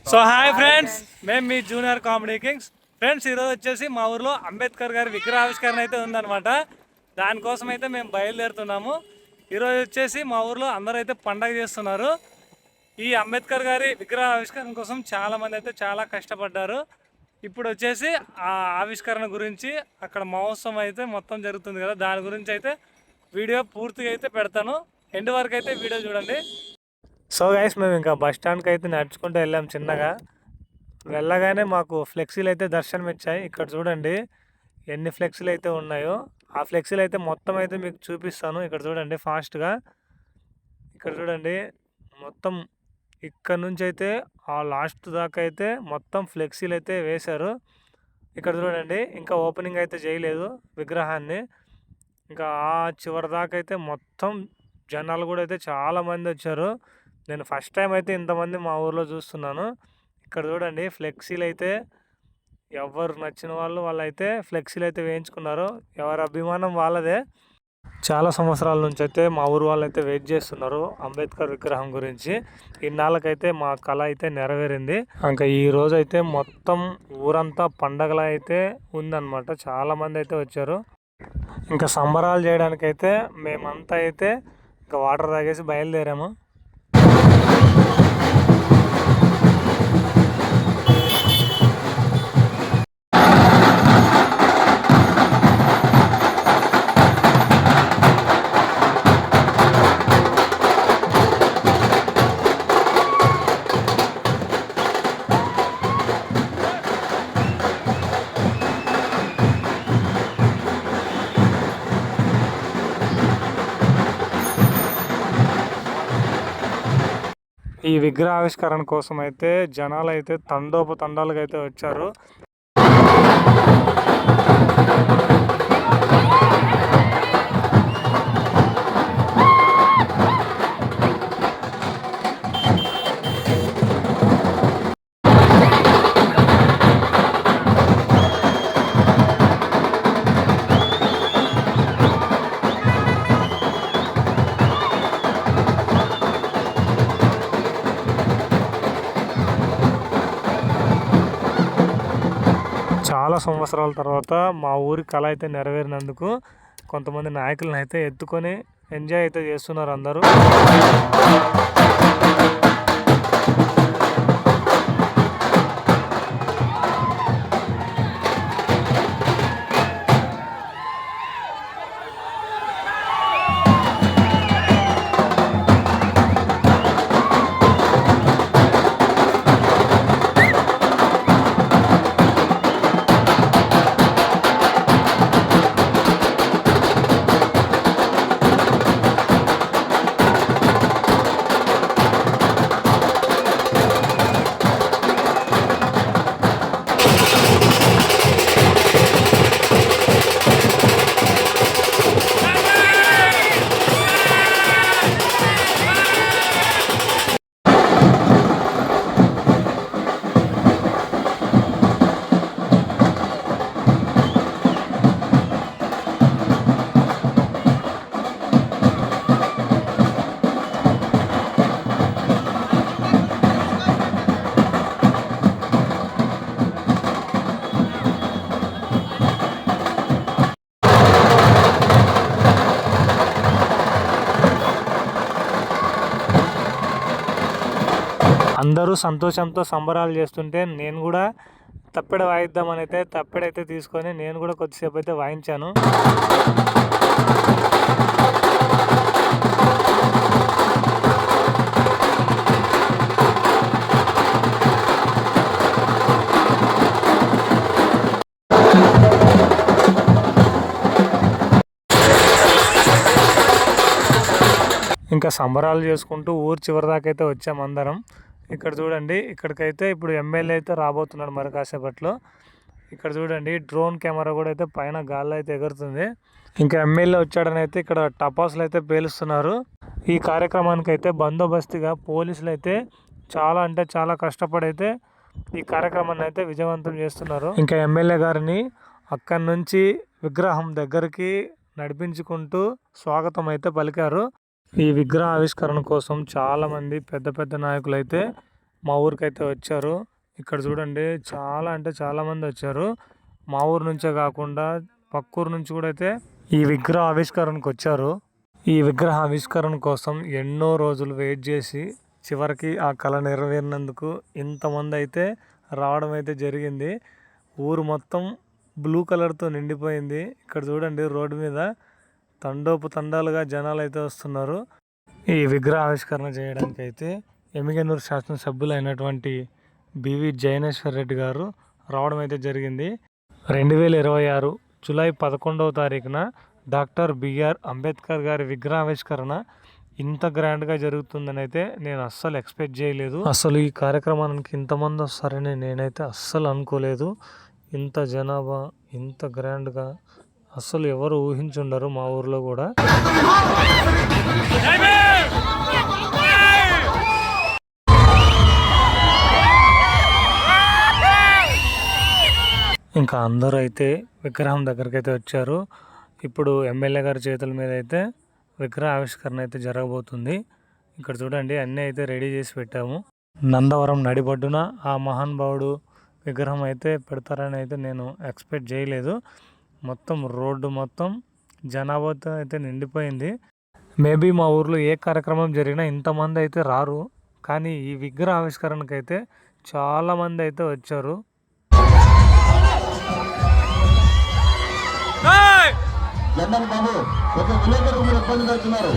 So hi friends, మేము మీ junior comedy Kings. Friends, ఈరోజు వచ్చేసి మా ఊర్లో అంబేద్కర్ గారి విగ్రహావిష్కరణ అయితే ఉందన్నమాట. దానికోసం అయితే మేము బయలుదేరుతున్నాము. ఈరోజు వచ్చేసి మా ఊర్లో అందరూ అయితే పండగ చేస్తున్నారు. ఈ అంబేద్కర్ గారి విగ్రహ ఆవిష్కరణ కోసం చాలామంది అయితే చాలా కష్టపడ్డారు. ఇప్పుడు వచ్చేసి ఆ ఆవిష్కరణ గురించి అక్కడ మహోత్సవం అయితే మొత్తం జరుగుతుంది కదా, దాని గురించి అయితే వీడియో పూర్తిగా అయితే పెడతాను. ఎండ్ వరకు అయితే వీడియో చూడండి. సో గైస్, మేము ఇంకా బస్ స్టాండ్కి అయితే నడుచుకుంటూ వెళ్ళాం. చిన్నగా వెళ్ళగానే మాకు ఫ్లెక్సీలు అయితే దర్శనం ఇచ్చాయి. ఇక్కడ చూడండి ఎన్ని ఫ్లెక్సీలు అయితే ఉన్నాయో. ఆ ఫ్లెక్సీలు అయితే మొత్తం అయితే మీకు చూపిస్తాను. ఇక్కడ చూడండి ఫాస్ట్గా. ఇక్కడ చూడండి మొత్తం ఇక్కడ నుంచి అయితే ఆ లాస్ట్ దాకా అయితే మొత్తం ఫ్లెక్సీలు అయితే వేశారు. ఇక్కడ చూడండి ఇంకా ఓపెనింగ్ అయితే చేయలేదు విగ్రహాన్ని. ఇంకా ఆ చివరి దాకా అయితే మొత్తం జనాలు కూడా అయితే చాలామంది వచ్చారు. నేను ఫస్ట్ టైం అయితే ఇంతమంది మా ఊర్లో చూస్తున్నాను. ఇక్కడ చూడండి ఫ్లెక్సీలు అయితే ఎవరు నచ్చిన వాళ్ళైతే ఫ్లెక్సీలు అయితే వేయించుకున్నారు. ఎవరి అభిమానం వాళ్ళదే. చాలా సంవత్సరాల నుంచి అయితే మా ఊరు వాళ్ళు అయితే వెయిట్ చేస్తున్నారు అంబేద్కర్ విగ్రహం గురించి. ఇన్నాళ్ళకైతే మా కళ అయితే నెరవేరింది. ఇంకా ఈ రోజు అయితే మొత్తం ఊరంతా పండగలా అయితే ఉందన్నమాట. చాలామంది అయితే వచ్చారు. ఇంకా సంబరాలు చేయడానికైతే మేమంతా అయితే ఇంకా వాటర్ తాగేసి బయలుదేరాము. ఈ విగ్రహావిష్కరణ కోసం అయితే జనాలు అయితే తండోపతండాలుగా అయితే వచ్చారు. చాలా సంవత్సరాల తర్వాత మా ఊరి కళ అయితే నెరవేరినందుకు కొంతమంది నాయకులను అయితే ఎత్తుకొని ఎంజాయ్ అయితే చేస్తున్నారు అందరూ. అందరూ సంతోషంతో సంబరాలు చేస్తుంటే నేను కూడా తప్పెడ వాయిద్దామని అయితే తప్పెడైతే తీసుకొని నేను కూడా కొద్దిసేపు అయితే వాయించాను. ఇంకా సంబరాలు చేసుకుంటూ ఊరు చివరి దాకా అయితే వచ్చాము అందరం. ఇక్కడ చూడండి ఇక్కడికైతే ఇప్పుడు ఎమ్మెల్యే అయితే రాబోతున్నాడు మరి కాసేపట్లో. ఇక్కడ చూడండి డ్రోన్ కెమెరా కూడా అయితే పైన గాల్లో అయితే ఎగురుతుంది. ఇంకా ఎమ్మెల్యే వచ్చాడని అయితే ఇక్కడ టపాసులు అయితే పేలుస్తున్నారు. ఈ కార్యక్రమానికి అయితే బందోబస్తుగా పోలీసులు అయితే చాలా అంటే చాలా కష్టపడి అయితే ఈ కార్యక్రమాన్ని అయితే విజయవంతం చేస్తున్నారు. ఇంకా ఎమ్మెల్యే గారిని అక్కడి నుంచి విగ్రహం దగ్గరికి నడిపించుకుంటూ స్వాగతం అయితే పలికారు. ఈ విగ్రహ ఆవిష్కరణ కోసం చాలామంది పెద్ద పెద్ద నాయకులు అయితే మా ఊరికైతే వచ్చారు. ఇక్కడ చూడండి చాలా అంటే చాలా మంది వచ్చారు. మా ఊరు నుంచే కాకుండా పక్కూరు నుంచి కూడా అయితే ఈ విగ్రహ ఆవిష్కరణకు వచ్చారు. ఈ విగ్రహ ఆవిష్కరణ కోసం ఎన్నో రోజులు వెయిట్ చేసి చివరికి ఆ కళ నెరవేరినందుకు ఇంతమంది అయితే రావడం అయితే జరిగింది. ఊరు మొత్తం బ్లూ కలర్తో నిండిపోయింది. ఇక్కడ చూడండి రోడ్డు మీద తండోపు తండాలుగా జనాలు అయితే వస్తున్నారు. ఈ విగ్రహ ఆవిష్కరణ చేయడానికి అయితే ఎమ్మిగనూరు శాసనసభ్యులైనటువంటి బివి జైనేశ్వర్ రెడ్డి గారు రావడం అయితే జరిగింది. 2026 జూలై 11వ తారీఖున డాక్టర్ బిఆర్ అంబేద్కర్ గారి విగ్రహావిష్కరణ ఇంత గ్రాండ్గా జరుగుతుందని అయితే నేను అస్సలు ఎక్స్పెక్ట్ చేయలేదు. అసలు ఈ కార్యక్రమానికి ఇంతమంది వస్తారని నేనైతే అస్సలు అనుకోలేదు. ఇంత జనాభా ఇంత గ్రాండ్గా అస్సలు ఎవరు ఊహించుండరు మా ఊర్లో కూడా. ఇంకా అందరూ అయితే విగ్రహం దగ్గరికి అయితే వచ్చారు. ఇప్పుడు ఎమ్మెల్యే గారి చేతుల మీద అయితే విగ్రహ ఆవిష్కరణ అయితే జరగబోతుంది. ఇక్కడ చూడండి అన్నీ అయితే రెడీ చేసి పెట్టాము. నందవరం నడిబొడ్డున ఆ మహానుభావుడు విగ్రహం అయితే పెడతారని అయితే నేను ఎక్స్పెక్ట్ చేయలేదు. మొత్తం రోడ్డు మొత్తం జనాభాతో అయితే నిండిపోయింది. మేబీ మా ఊర్లో ఏ కార్యక్రమం జరిగినా ఇంతమంది అయితే రారు, కానీ ఈ విగ్రహ ఆవిష్కరణకైతే చాలామంది అయితే వచ్చారు. బాబు ఒక విలేకరు మీరు ఇబ్బంది పెడుతున్నారు.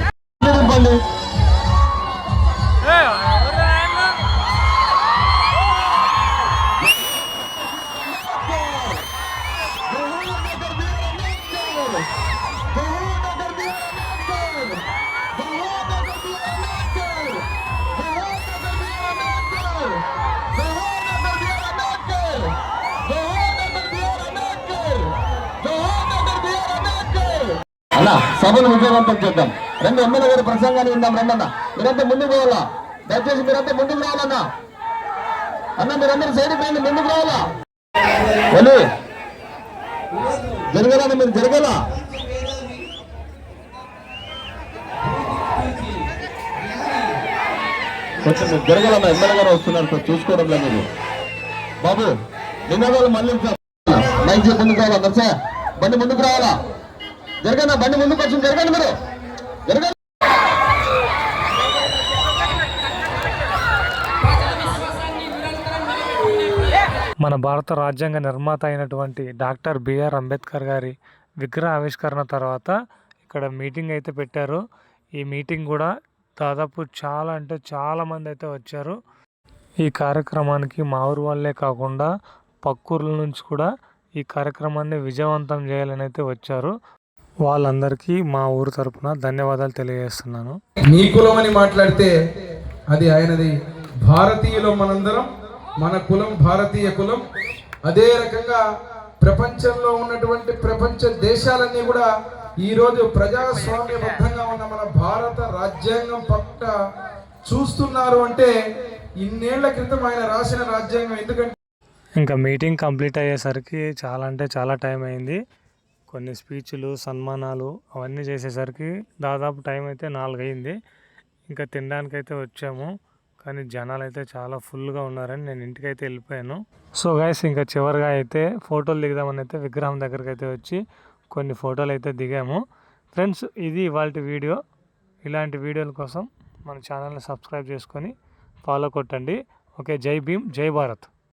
అన్న సభను విజయవంతం చేద్దాం. రెండు ఎమ్మెల్యే గారి ప్రసంగాన్ని విందాం. రెండన్న మీరంతా ముందుకు పోవాలా, దయచేసి మీరంతా ముందుకు రావాలన్నా. అన్న మీరందరూ సైడ్ పోయింది, ముందుకు రావాలా. జరగాలని మీరు జరగాల. కొంచెం మీరు జరగాలన్న. ఎమ్మెల్యే గారు వస్తున్నారు చూసుకోవడం లేదు మీరు. బాబు నినాదాలు మళ్ళీ మైక్ చేసి ముందుకు రావాలా. దర్శ బండి ముందుకు రావాలా. జరగండి, బండి ముందుకు వచ్చి జరగండి, మీరు జరగండి. మన భారత రాజ్యాంగ నిర్మాత అయినటువంటి డాక్టర్ బిఆర్ అంబేద్కర్ గారి విగ్రహ ఆవిష్కరణ తర్వాత ఇక్కడ మీటింగ్ అయితే పెట్టారు. ఈ మీటింగ్ కూడా దాదాపు చాలా అంటే చాలా మంది అయితే వచ్చారు. ఈ కార్యక్రమానికి మా ఊరు వాళ్ళే కాకుండా పక్కూర్ల నుంచి కూడా ఈ కార్యక్రమాన్ని విజయవంతం చేయాలని అయితే వచ్చారు. వాళ్ళందరికీ మా ఊరు తరపున ధన్యవాదాలు తెలియజేస్తున్నాను. నీ కులం అని మాట్లాడితే అది ఆయనది. భారతీయులు మనందరం, మన కులం భారతీయ కులం. అదే రకంగా ప్రపంచంలో ఉన్నటువంటి ప్రపంచ దేశాలన్నీ కూడా ఈరోజు ప్రజాస్వామ్యబద్ధంగా ఉన్న మన భారత రాజ్యాంగం పట్ల చూస్తున్నారు. అంటే ఇన్నేళ్ల క్రితం ఆయన రాసిన రాజ్యాంగం. ఎందుకంటే ఇంకా మీటింగ్ కంప్లీట్ అయ్యేసరికి చాలా అంటే చాలా టైం అయింది. కొన్ని స్పీచ్లు, సన్మానాలు అవన్నీ చేసేసరికి దాదాపు టైం అయితే 4 అయింది. ఇంకా తినడానికైతే వచ్చాము, కానీ జనాలు అయితే చాలా ఫుల్గా ఉన్నారని నేను ఇంటికైతే వెళ్ళిపోయాను. సో గైస్ ఇంకా చివరిగా అయితే ఫోటోలు దిగుదామని అయితే విగ్రహం దగ్గరికి అయితే వచ్చి కొన్ని ఫోటోలు అయితే దిగాము. ఫ్రెండ్స్, ఇది ఇవాల్టి వీడియో. ఇలాంటి వీడియోల కోసం మన ఛానల్ని సబ్స్క్రైబ్ చేసుకొని ఫాలో కొట్టండి. ఓకే, జై భీమ్, జై భారత్.